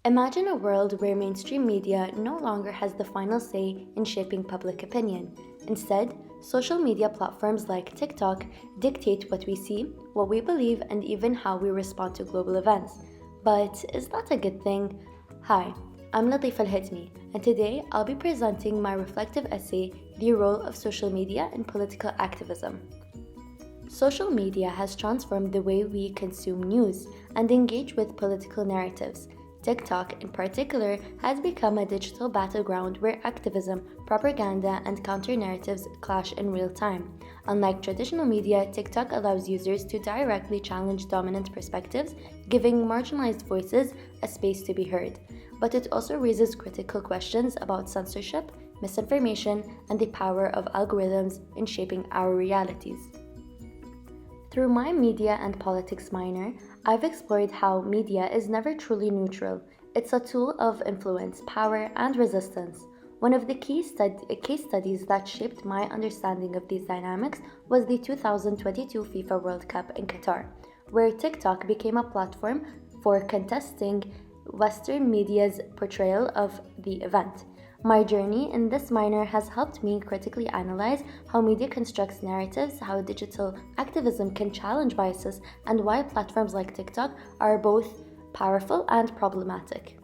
Imagine a world where mainstream media no longer has the final say in shaping public opinion. Instead, social media platforms like TikTok dictate what we see, what we believe, and even how we respond to global events. But is that a good thing? Hi, I'm Latifa Al-Hetmi, and today I'll be presenting my reflective essay, The Role of Social Media in Political Activism. Social media has transformed the way we consume news and engage with political narratives. TikTok, in particular, has become a digital battleground where activism, propaganda, and counter-narratives clash in real time. Unlike traditional media, TikTok allows users to directly challenge dominant perspectives, giving marginalized voices a space to be heard. But it also raises critical questions about censorship, misinformation, and the power of algorithms in shaping our realities. Through my media and politics minor, I've explored how media is never truly neutral. It's a tool of influence, power, and resistance. One of the case studies that shaped my understanding of these dynamics was the 2022 FIFA World Cup in Qatar, where TikTok became a platform for contesting Western media's portrayal of the event. My journey in this minor has helped me critically analyze how media constructs narratives, how digital activism can challenge biases, and why platforms like TikTok are both powerful and problematic.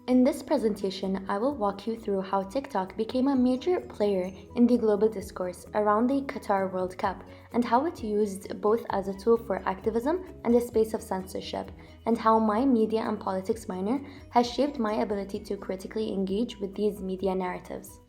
In this presentation, I will walk you through how TikTok became a major player in the global discourse around the Qatar World Cup and how it used both as a tool for activism and a space of censorship, and how my media and politics minor has shaped my ability to critically engage with these media narratives.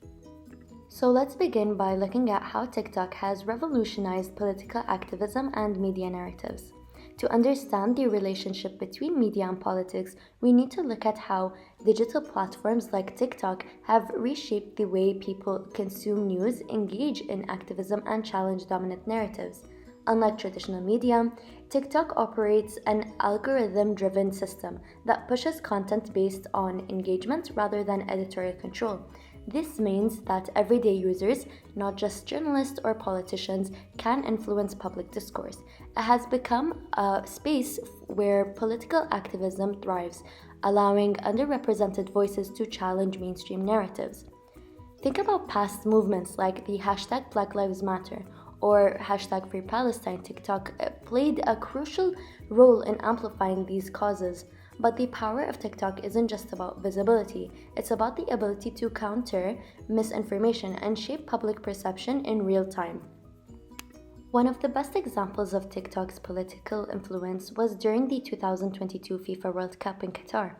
So let's begin by looking at how TikTok has revolutionized political activism and media narratives. To understand the relationship between media and politics, we need to look at how digital platforms like TikTok have reshaped the way people consume news, engage in activism, and challenge dominant narratives. Unlike traditional media, TikTok operates an algorithm-driven system that pushes content based on engagement rather than editorial control. This means that everyday users, not just journalists or politicians, can influence public discourse. It has become a space where political activism thrives, allowing underrepresented voices to challenge mainstream narratives. Think about past movements like the hashtag Black Lives Matter or hashtag Free Palestine. TikTok played a crucial role in amplifying these causes. But the power of TikTok isn't just about visibility, it's about the ability to counter misinformation and shape public perception in real time. One of the best examples of TikTok's political influence was during the 2022 FIFA World Cup in Qatar.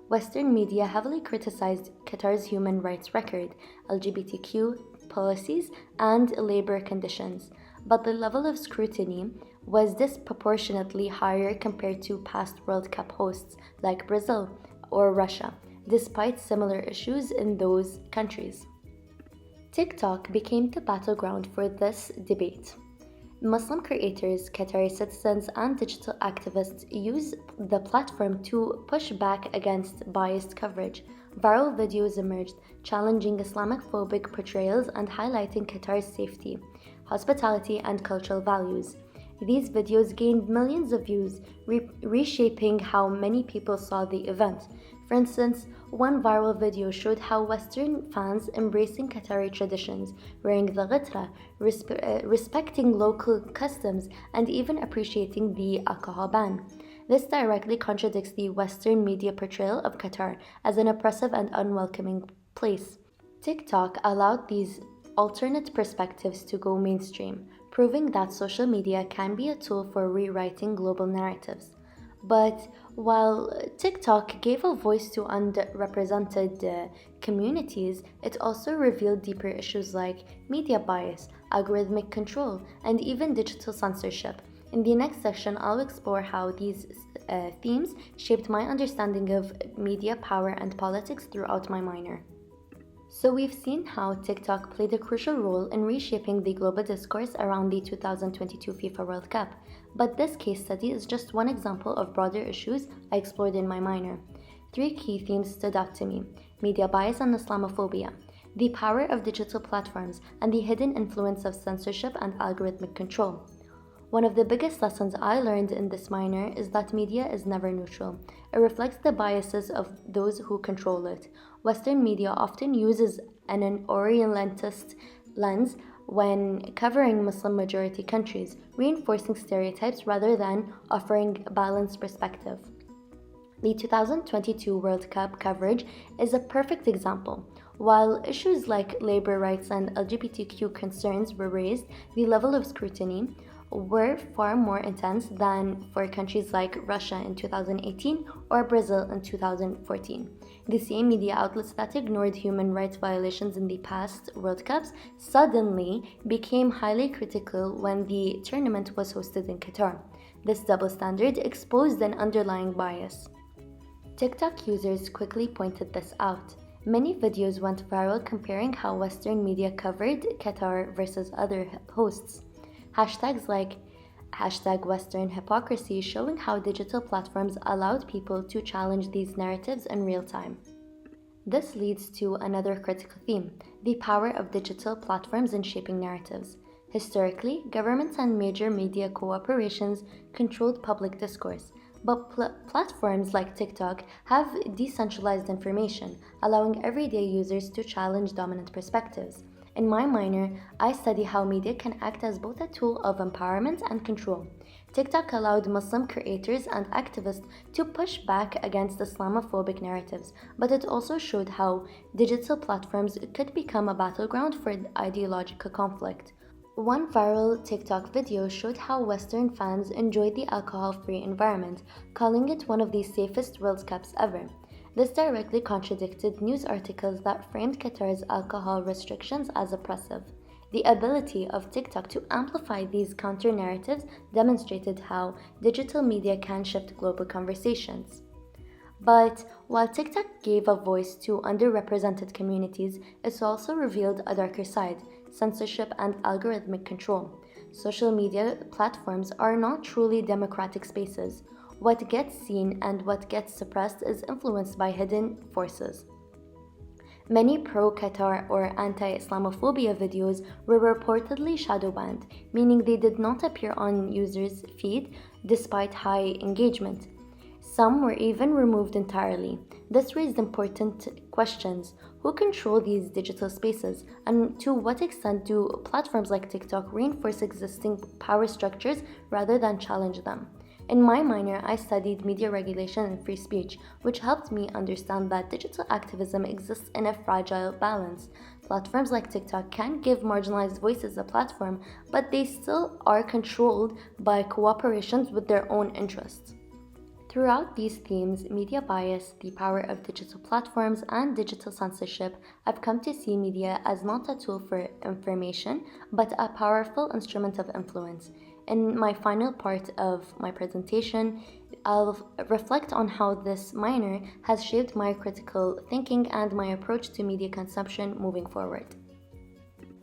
Western media heavily criticized Qatar's human rights record, LGBTQ policies, and labor conditions, but the level of scrutiny was disproportionately higher compared to past World Cup hosts like Brazil or Russia, despite similar issues in those countries. TikTok became the battleground for this debate. Muslim creators, Qatari citizens, and digital activists use the platform to push back against biased coverage. Viral videos emerged, challenging Islamophobic portrayals and highlighting Qatar's safety, hospitality, and cultural values. These videos gained millions of views, reshaping how many people saw the event. For instance, one viral video showed how Western fans embracing Qatari traditions, wearing the ghitra, respecting local customs, and even appreciating the alcohol ban. This directly contradicts the Western media portrayal of Qatar as an oppressive and unwelcoming place. TikTok allowed these alternate perspectives to go mainstream, proving that social media can be a tool for rewriting global narratives. But while TikTok gave a voice to underrepresented communities, it also revealed deeper issues like media bias, algorithmic control, and even digital censorship. In the next section, I'll explore how these themes shaped my understanding of media power and politics throughout my minor. So we've seen how TikTok played a crucial role in reshaping the global discourse around the 2022 FIFA World Cup, but this case study is just one example of broader issues I explored in my minor. Three key themes stood out to me: media bias and Islamophobia, the power of digital platforms, and the hidden influence of censorship and algorithmic control. One of the biggest lessons I learned in this minor is that media is never neutral. It reflects the biases of those who control it. Western media often uses an Orientalist lens when covering Muslim majority countries, reinforcing stereotypes rather than offering a balanced perspective. The 2022 World Cup coverage is a perfect example. While issues like labor rights and LGBTQ concerns were raised, the level of scrutiny were far more intense than for countries like Russia in 2018 or Brazil in 2014. The same media outlets that ignored human rights violations in the past World Cups suddenly became highly critical when the tournament was hosted in Qatar. This double standard exposed an underlying bias. TikTok users quickly pointed this out. Many videos went viral comparing how Western media covered Qatar versus other hosts. Hashtags like #Western hypocrisy showing how digital platforms allowed people to challenge these narratives in real time. This leads to another critical theme, the power of digital platforms in shaping narratives. Historically, governments and major media corporations controlled public discourse, but platforms like TikTok have decentralized information, allowing everyday users to challenge dominant perspectives. In my minor, I study how media can act as both a tool of empowerment and control. TikTok allowed Muslim creators and activists to push back against Islamophobic narratives, but it also showed how digital platforms could become a battleground for ideological conflict. One viral TikTok video showed how Western fans enjoyed the alcohol-free environment, calling it one of the safest World Cups ever. This directly contradicted news articles that framed Qatar's alcohol restrictions as oppressive. The ability of TikTok to amplify these counter-narratives demonstrated how digital media can shift global conversations. But while TikTok gave a voice to underrepresented communities, it also revealed a darker side, censorship and algorithmic control. Social media platforms are not truly democratic spaces. What gets seen and what gets suppressed is influenced by hidden forces. Many pro-Qatar or anti-Islamophobia videos were reportedly shadow banned, meaning they did not appear on users' feed despite high engagement. Some were even removed entirely. This raised important questions. Who control these digital spaces? And to what extent do platforms like TikTok reinforce existing power structures rather than challenge them? In my minor, I studied media regulation and free speech, which helped me understand that digital activism exists in a fragile balance. Platforms like TikTok can give marginalized voices a platform, but they still are controlled by cooperations with their own interests. Throughout these themes, media bias, the power of digital platforms, and digital censorship, I've come to see media as not a tool for information, but a powerful instrument of influence. In my final part of my presentation, I'll reflect on how this minor has shaped my critical thinking and my approach to media consumption moving forward.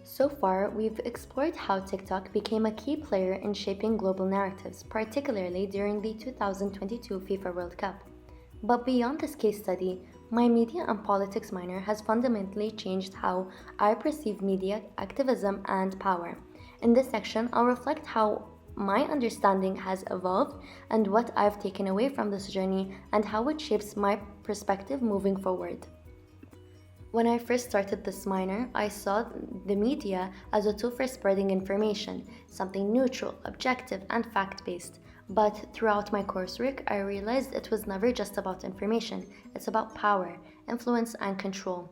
So far, we've explored how TikTok became a key player in shaping global narratives, particularly during the 2022 FIFA World Cup. But beyond this case study, my media and politics minor has fundamentally changed how I perceive media, activism, and power. In this section, I'll reflect how my understanding has evolved and what I've taken away from this journey and how it shapes my perspective moving forward. When I first started this minor, I saw the media as a tool for spreading information, something neutral, objective, and fact-based. But throughout my coursework, I realized it was never just about information, it's about power, influence, and control.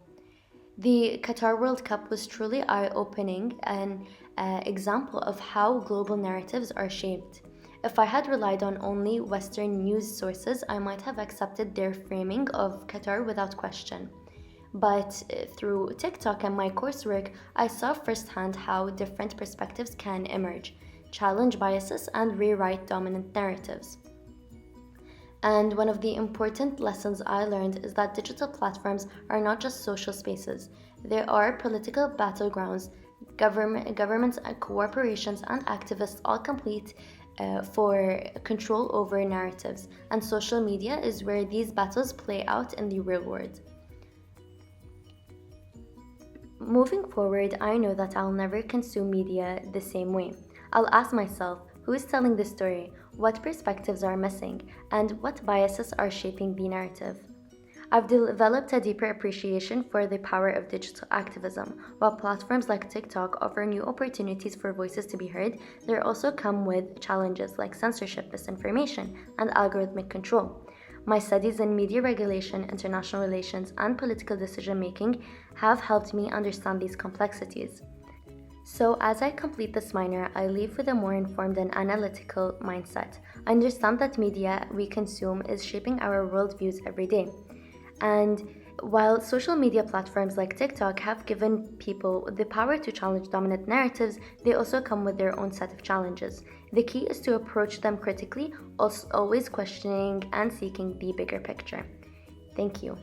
The Qatar World Cup was truly eye-opening and an example of how global narratives are shaped. If I had relied on only Western news sources, I might have accepted their framing of Qatar without question. But through TikTok and my coursework, I saw firsthand how different perspectives can emerge, challenge biases, and rewrite dominant narratives. And one of the important lessons I learned is that digital platforms are not just social spaces. They are political battlegrounds. Governments and corporations and activists all compete for control over narratives, and social media is where these battles play out in the real world. Moving forward, I know that I'll never consume media the same way. I'll ask myself, Who is telling the story? What perspectives are missing? And what biases are shaping the narrative? I've developed a deeper appreciation for the power of digital activism. While platforms like TikTok offer new opportunities for voices to be heard, they also come with challenges like censorship, misinformation, and algorithmic control. My studies in media regulation, international relations, and political decision making have helped me understand these complexities. So, as I complete this minor, I leave with a more informed and analytical mindset. I understand that media we consume is shaping our worldviews every day. And while social media platforms like TikTok have given people the power to challenge dominant narratives, they also come with their own set of challenges. The key is to approach them critically, always questioning and seeking the bigger picture. Thank you.